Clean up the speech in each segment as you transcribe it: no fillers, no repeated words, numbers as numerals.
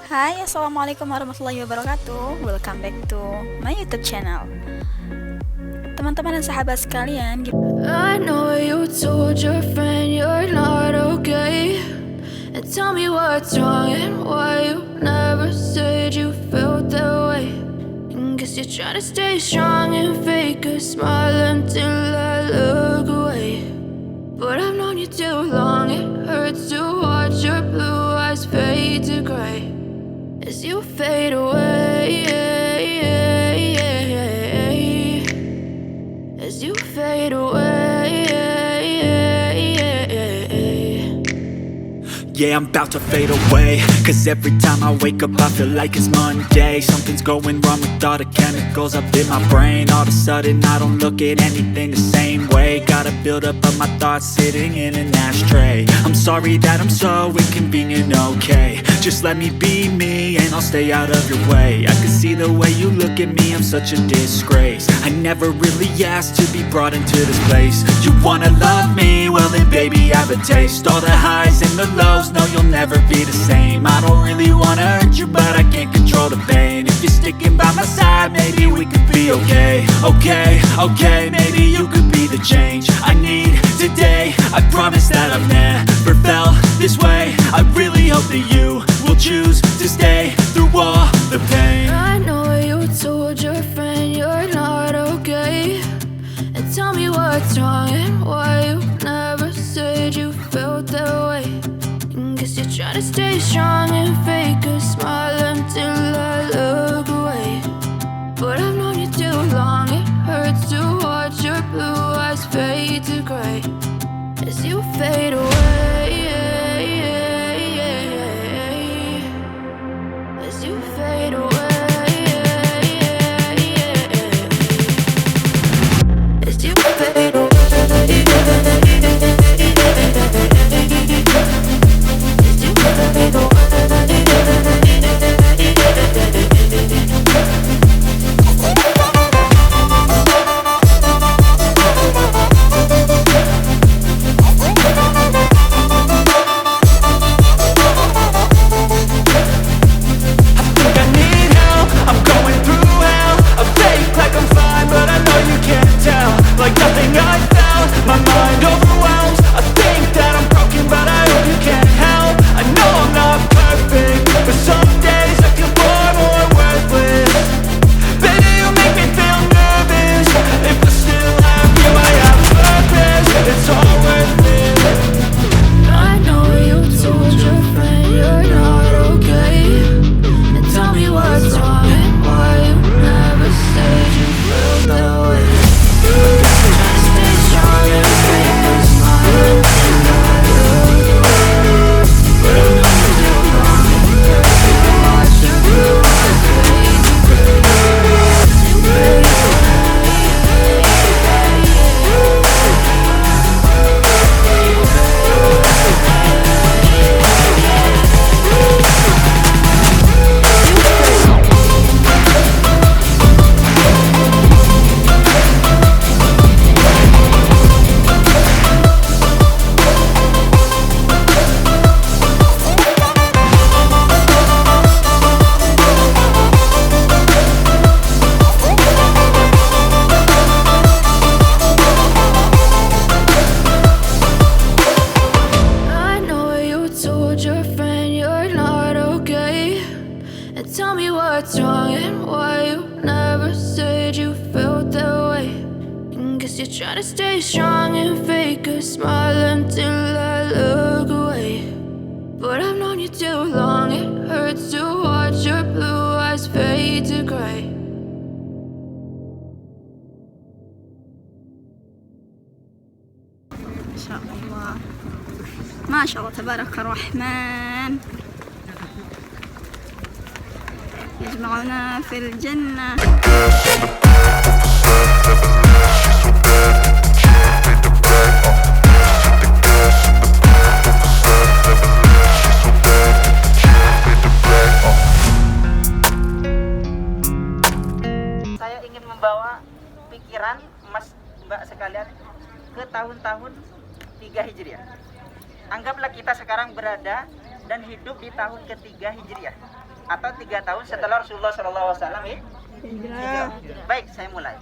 Hai, assalamualaikum warahmatullahi wabarakatuh. Welcome back to my YouTube channel. Teman-teman dan sahabat sekalian, I know you told your friend you're not okay, and tell me what's wrong and why you never said you felt that way. And guess you're trying to stay strong and fake a smile until I look away. But I've known you too long, it hurts to watch your blue eyes fade to gray as you fade away, as you fade away. Yeah, I'm about to fade away, cause every time I wake up I feel like it's Monday. Something's going wrong with all the chemicals up in my brain. All of a sudden I don't look at anything the same way. Gotta build up of my thoughts sitting in an ashtray. I'm sorry that I'm so inconvenient, okay. Just let me be me and I'll stay out of your way. I can see the way you look at me, I'm such a disgrace. I never really asked to be brought into this place. You wanna love me? Well then baby have a taste. All the highs and the lows, no you'll never be the same. I don't really wanna hurt you but I can't control the pain. If you're sticking by my side, maybe we could be okay. Okay, maybe you could be the change I need today. I promise that I've never felt this way. I really hope that you will choose to stay through all the pain. I know you told your friend you're not okay, and tell me what's wrong and why you never said you felt that way. And guess you're trying to stay strong and fake a smile until I look away. But I've known you too long, it hurts to watch your blue eyes fade to gray as you fade away, as you fade away. As you fade away. Stay strong You're trying to stay strong and fake a smile until I look away. But I've known you too long, it hurts to watch your blue eyes fade to gray. Masya Allah, Masya Allah, Tabaraka Rahman, يجمعنا في الجنة. Saya ingin membawa pikiran Mas Mbak sekalian ke tahun-tahun 3 Hijriah. Anggaplah kita sekarang berada dan hidup di tahun ketiga Hijriah atau 3 tahun setelah Rasulullah SAW hijrah. Baik, saya mulai.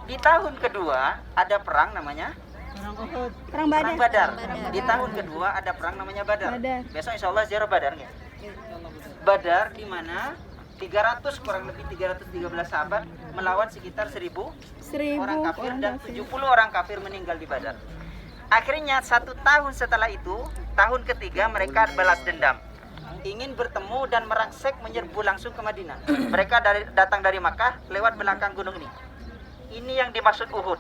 Di tahun kedua ada perang namanya Perang Badar. Di tahun kedua ada perang namanya Badar. Besok insya Allah ziarah Badar ya. Badar di mana 300 kurang lebih 313 sahabat melawan sekitar 1000 orang kafir dan 70 orang kafir meninggal di Badar. Akhirnya 1 tahun setelah itu, tahun ketiga mereka balas dendam. Ingin bertemu dan merangsek menyerbu langsung ke Madinah. Mereka datang dari Makkah lewat belakang gunung ini. Ini yang dimaksud Uhud.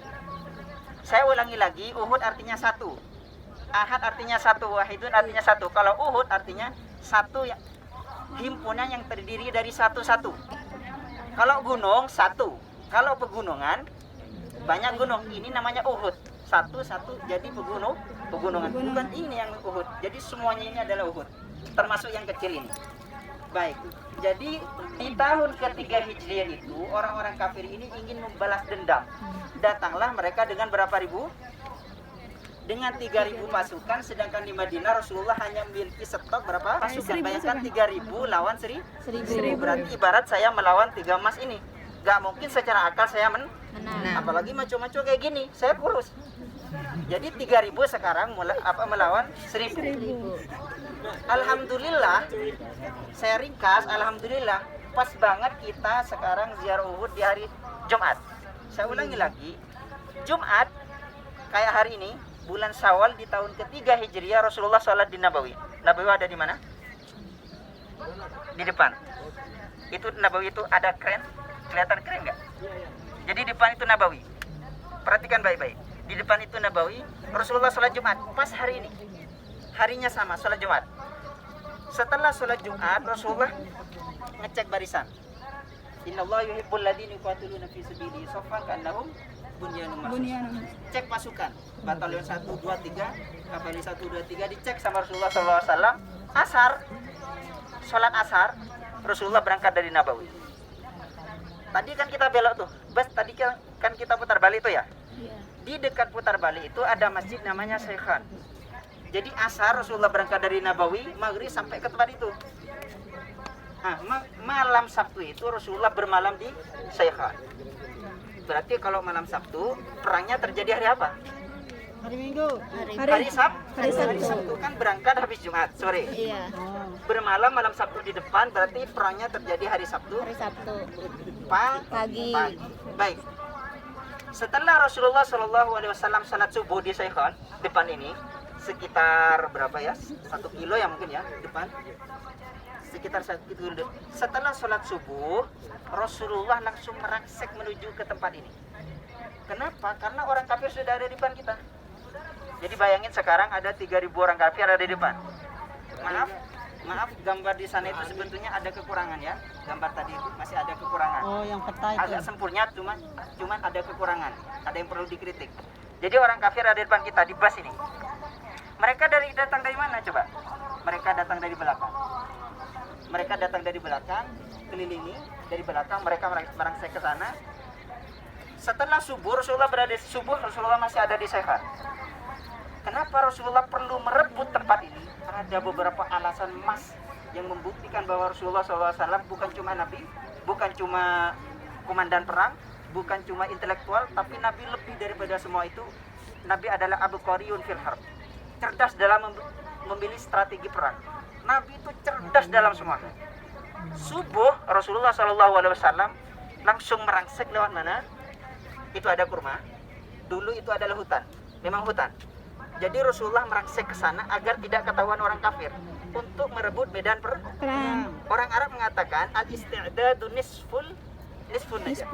Saya ulangi lagi, Uhud artinya satu. Ahad artinya satu, wahidun artinya satu. Kalau Uhud artinya satu yang himpunan yang terdiri dari satu-satu. Kalau gunung satu. Kalau pegunungan banyak gunung. Ini namanya Uhud. Satu-satu jadi pegunungan. Bukan ini yang Uhud. Jadi semuanya ini adalah Uhud. Termasuk yang kecil ini. Baik. Jadi di tahun ketiga Hijriah itu orang-orang kafir ini ingin membalas dendam. Datanglah mereka dengan berapa ribu? Dengan 3.000 pasukan, sedangkan di Madinah Rasulullah hanya memiliki stok berapa pasukan? Bayangkan 3.000 lawan 1.000. Berarti ibarat saya melawan 3 emas ini. Gak mungkin secara akal saya menang. Apalagi maco-maco kayak gini, saya kurus. Jadi 3.000 sekarang melawan 1.000. Alhamdulillah, saya ringkas, alhamdulillah pas banget kita sekarang ziarah Uhud di hari Jumat. Saya ulangi lagi, Jumat kayak hari ini, bulan Syawal di tahun ketiga Hijriah Rasulullah sholat di Nabawi. Nabawi ada di mana? Di depan. Itu Nabawi itu ada keren, kelihatan keren nggak? Jadi depan itu Nabawi. Perhatikan baik-baik. Di depan itu Nabawi, Rasulullah sholat Jumat. Pas hari ini, harinya sama, sholat Jumat. Setelah sholat Jumat, Rasulullah ngecek barisan. Innallaha yuhibbul ladzina yuqatiluna fi sabilihi shaffan ka'annahum bunyanun marsus. Cek pasukan. Batalion 1 2 3, kavaleri 1 2 3 dicek sama Rasulullah SAW. Asar. Salat asar, Rasulullah berangkat dari Nabawi. Tadi kan kita belok tuh. Bas tadi kan kita putar balik tuh ya. Di dekat putar balik itu ada masjid namanya Syekhan. Jadi asar Rasulullah berangkat dari Nabawi, maghrib sampai ke tempat itu. Malam Sabtu itu Rasulullah bermalam di Syekhan. Berarti kalau malam Sabtu perangnya terjadi hari apa? Hari Minggu. Hari Sabtu kan berangkat habis Jumat sore. Iya. Bermalam malam Sabtu di depan berarti perangnya terjadi hari Sabtu. Pagi. Baik. Setelah Rasulullah SAW salat subuh di Syekhan depan ini sekitar berapa ya? 1 kilo ya mungkin ya depan. Sekitar 1 kilo. Setelah sholat subuh, Rasulullah langsung merangsek menuju ke tempat ini. Kenapa? Karena orang kafir sudah ada di depan kita. Jadi bayangin sekarang ada 3.000 orang kafir ada di depan. Maaf, gambar di sana itu sebetulnya ada kekurangan ya. Gambar tadi itu masih ada kekurangan. Oh, yang peta itu. Agak sempurna cuman ada kekurangan. Ada yang perlu dikritik. Jadi orang kafir ada di depan kita di bus ini. Mereka datang dari mana coba? Mereka datang dari belakang. Kelilingi dari belakang, mereka merangsek ke sana. Setelah subuh, Rasulullah masih ada di Syekhan. Kenapa Rasulullah perlu merebut tempat ini? Karena ada beberapa alasan emas yang membuktikan bahwa Rasulullah SAW bukan cuma nabi, bukan cuma komandan perang, bukan cuma intelektual, tapi nabi lebih daripada semua itu. Nabi adalah abqariyun fil harb, cerdas dalam memilih strategi perang. Nabi itu cerdas dalam semuanya. Subuh Rasulullah SAW langsung merangsek lewat mana? Itu ada kurma. dulu itu adalah hutan, memang hutan. Jadi Rasulullah merangsek ke sana agar tidak ketahuan orang kafir untuk merebut medan perang. Orang Arab mengatakan al-isti'dadu nisful najah.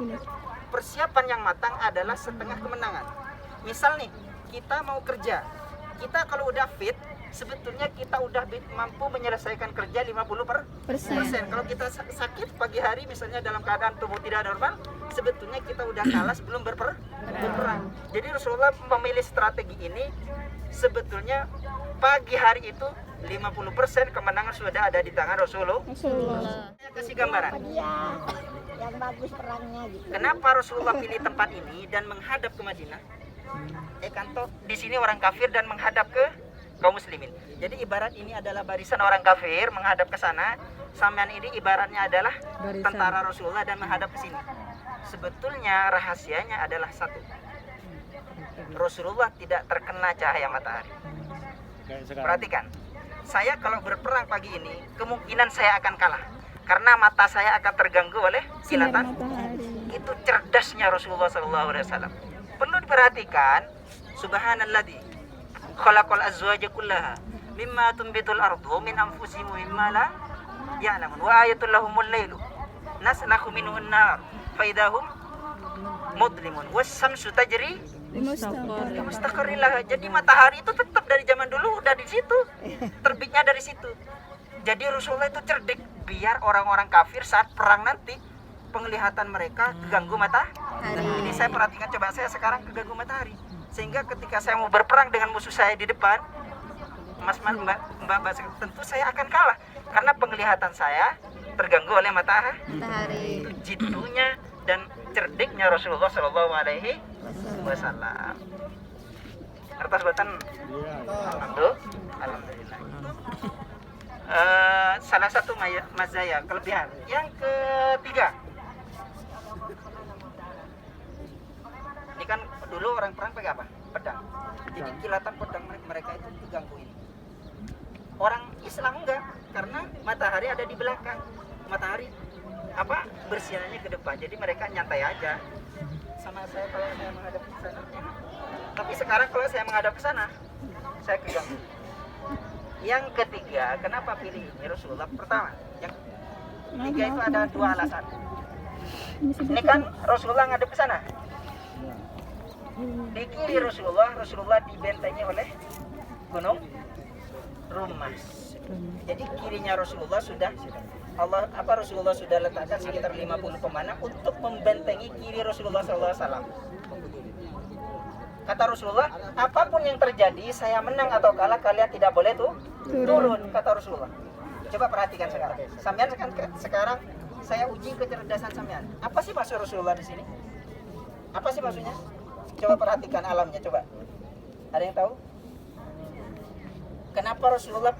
Persiapan yang matang adalah setengah kemenangan. Misal nih, kita mau kerja. Kita kalau udah fit, sebetulnya kita udah mampu menyelesaikan kerja 50%. Kalau kita sakit pagi hari misalnya dalam keadaan tubuh tidak normal, sebetulnya kita udah kalah sebelum berperang. Jadi Rasulullah memilih strategi ini. Sebetulnya pagi hari itu 50% kemenangan sudah ada di tangan Rasulullah. Saya kasih gambaran. Yang bagus perangnya gitu. Kenapa Rasulullah pilih tempat ini dan menghadap ke Madinah? Kanto di sini orang kafir dan menghadap ke kaum muslimin. Jadi ibarat ini adalah barisan orang kafir menghadap ke sana. Sampean ini ibaratnya adalah tentara Rasulullah dan menghadap ke sini. Sebetulnya rahasianya adalah satu. Rasulullah tidak terkena cahaya matahari. Perhatikan, saya kalau berperang pagi ini kemungkinan saya akan kalah karena mata saya akan terganggu oleh kilatan. Itu cerdasnya Rasulullah SAW. Perlu diperhatikan, subhanalladzi khalaqal azwaja kullaha mimma tunbitul ardu min anfusihim mimma la ya'lamun wa ayatul lahumul lailu naslakhu minhu an-nar fa idahum mudlimun was samsu tajri mustaqarrillah. Jadi matahari itu tetap dari zaman dulu udah di situ, terbitnya dari situ. Jadi Rasulullah itu cerdik biar orang-orang kafir saat perang nanti penglihatan mereka keganggu matahari. Ini saya perhatikan, coba saya sekarang keganggu matahari, sehingga ketika saya mau berperang dengan musuh saya di depan, mbak, tentu saya akan kalah karena penglihatan saya terganggu oleh matahari. Itu jitunya dan cerdiknya Rasulullah Shallallahu Alaihi Wasallam. Atas batan, alhamdulillah. Salah satu mazaya kelebihan. Yang ketiga, ini kan dulu orang perang pakai apa? Pedang. Jadi kilatan pedang mereka itu diganggu ini. Orang Islam enggak, karena matahari ada di belakang. Matahari bersiarnya ke depan. Jadi mereka nyantai aja. Sama saya kalau saya menghadap ke sana. Tapi sekarang kalau saya menghadap ke sana, saya keganggu. Yang ketiga, kenapa pilih ini Rasulullah? Pertama, yang ketiga itu ada dua alasan. Ini kan Rasulullah ngadep ke sana. Di kiri Rasulullah dibentengi oleh gunung Rumas. Jadi kirinya Rasulullah sudah Rasulullah sudah letakkan sekitar 50 pemanah untuk membentengi kiri Rasulullah SAW. Kata Rasulullah, apapun yang terjadi, saya menang atau kalah, kalian tidak boleh turun, kata Rasulullah. Coba perhatikan sekarang. Sampean sekarang saya uji kecerdasan sampean. Apa sih maksud Rasulullah di sini? Apa sih maksudnya? Coba perhatikan alamnya, coba. Ada yang tahu? Kenapa Rasulullah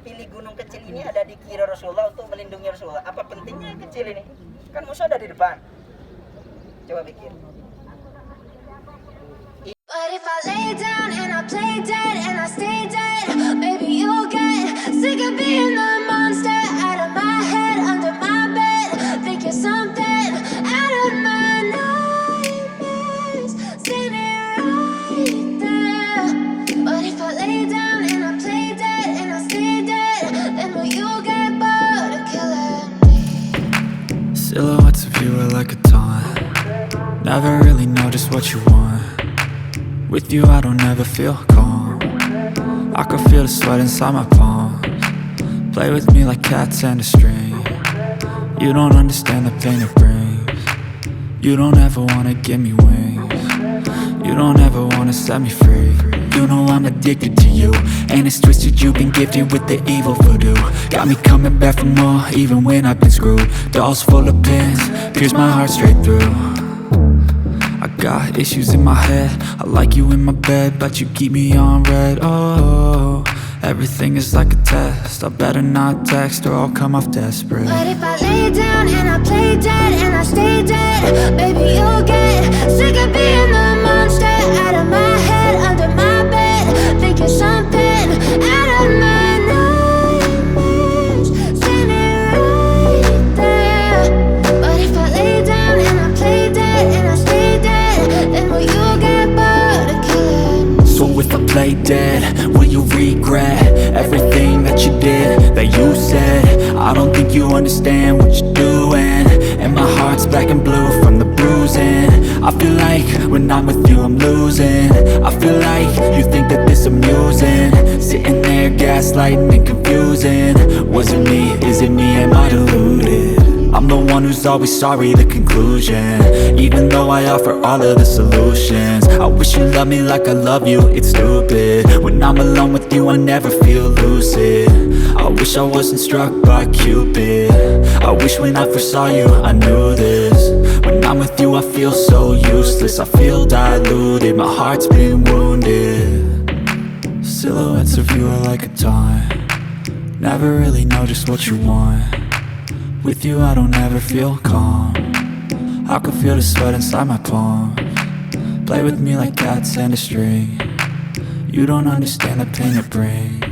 pilih gunung kecil ini ada di kiri Rasulullah untuk melindungi Rasulullah? Apa pentingnya yang kecil ini? Kan musuh ada di depan. Coba pikir. But if I lay down and I play dead and I stay dead, maybe you'll get sick of being the monster out of my head, under my bed. Think you're something out of my nightmares, standing right there. But if I lay down and I play dead and I stay dead, then will you get bored of killing me? Silhouettes of you are like a taunt. Never really know just what you want. With you I don't ever feel calm. I can feel the sweat inside my palms. Play with me like cats and a string. You don't understand the pain it brings. You don't ever wanna give me wings. You don't ever wanna set me free. You know I'm addicted to you, and it's twisted, you've been gifted with the evil voodoo. Got me coming back for more, even when I've been screwed. Dolls full of pins, pierce my heart straight through. I got issues in my head, I like you in my bed, but you keep me on red. Oh, everything is like a test, I better not text or I'll come off desperate. But if I lay down and I play dead and I stay dead, baby you'll get sick of being the monster out of my head, under my bed. Think you're something out of my nightmares, standing right there. But if I lay down and I play dead and I stay dead, then will you get play dead? Will you regret everything that you did, that you said? I don't think you understand what you're doing, and my heart's black and blue from the bruising. I feel like when I'm with you I'm losing. I feel like you think that this amusing, sitting there gaslighting and confusing. Was it me? Is it me? Am I deluded? I'm the one who's always sorry, the conclusion. Even though I offer all of the solutions, I wish you loved me like I love you, it's stupid. When I'm alone with you I never feel lucid. I wish I wasn't struck by Cupid. I wish when I first saw you I knew this. When I'm with you I feel so useless, I feel diluted, my heart's been wounded. Silhouettes of you are like a taunt, never really know just what you want. With you I don't ever feel calm, I can feel the sweat inside my palm. Play with me like cats and a string, you don't understand the pain it brings.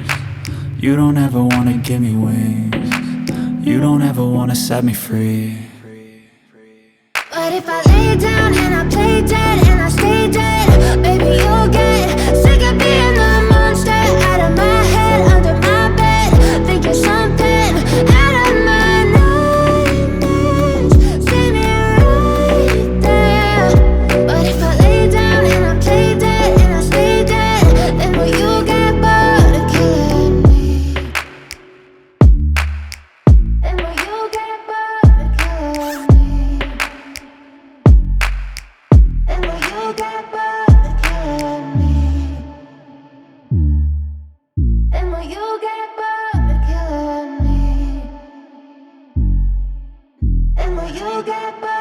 You don't ever wanna give me wings, you don't ever wanna set me free. But if I lay down and I play dead and I stay dead, baby you'll get sick of being the monster out of my head, under my bed, thinking something out of my nightmares. See me right there. But if I lay down and I play dead and I stay dead, then will you get bored of killing me? Then will you get bored of killing me? And will you get bored of killing me? And will you get bored of killing me? And will you get bored?